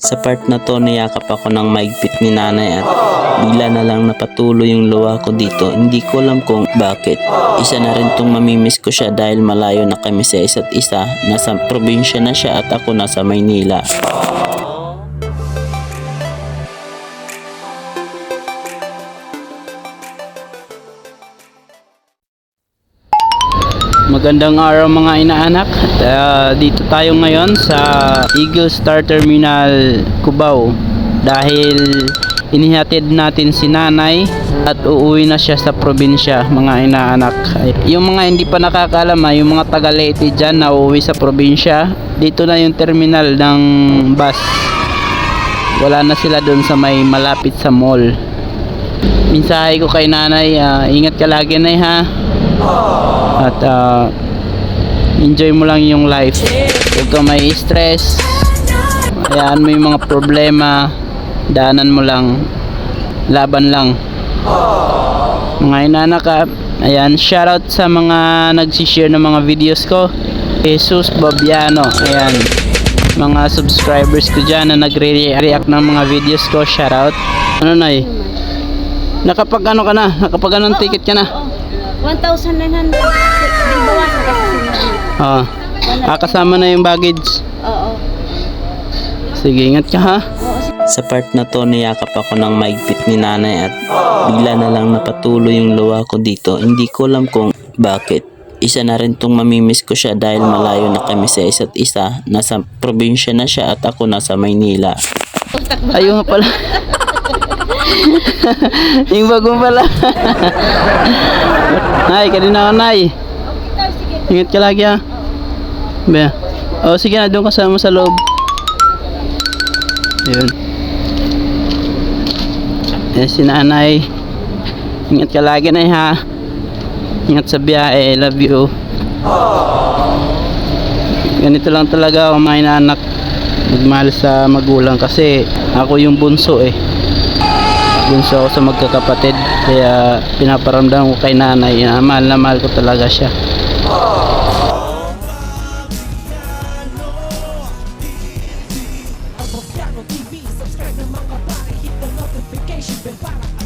Sa part na to, niyakap ako ng maigpit ni nanay at bigla na lang napatuloy yung luha ko dito. Hindi ko alam kung bakit. Isa na rin tong mamimiss ko siya dahil malayo na kami sa isa't isa. Nasa probinsya na siya at ako nasa Maynila. Magandang araw mga inaanak. Dito tayo ngayon sa Eagle Star Terminal Cubao dahil inihatid natin si nanay at uuwi na siya sa probinsya mga inaanak. Yung mga hindi pa nakakaalam, yung mga taga Leyte dyan na uuwi sa probinsya, dito na yung terminal ng bus. Wala na sila dun sa may malapit sa mall. Mensahe ko kay nanay, ingat ka lagi na ha. At enjoy mo lang yung life. Huwag ka may stress. Hayaan mo yung mga problema, daanan mo lang, laban lang mga inanak. Ayan, shoutout sa mga nagsishare ng mga videos ko. Jesus Babiano, ayan, mga subscribers ko dyan na nagre-react ng mga videos ko. Shoutout. Ano na nakapag ano ka na, nakapag anong ticket ka na? 1,900. Di bawasan kasi. Kasama na yung baggage. Oo. Sige, ingat ka ha. Oo. Sa part na to, niyakap ako ng maigpit ni nanay at bigla na lang napatuloy yung luha ko dito. Hindi ko alam kung bakit. Isa na rin tong mamimiss ko siya dahil malayo na kami sa isa't isa. Nasa probinsya na siya at ako nasa Maynila. Ayun nga pala. Yung bagong pala. Nay, kanina ako nay. Ingat ka lagi ha. Be. Sige na, doon kasama sa loob. Ayun. Si nanay. Ingat ka lagi na ha. Ingat sa biyahe. Love you. Ganito lang talaga mga inaanak, magmahal sa magulang kasi ako yung bunso bunso ako sa magkakapatid, kaya pinaparamdam ko kay nanay na mahal ko talaga siya. TV, subscribe naman ka para hit the notification bell para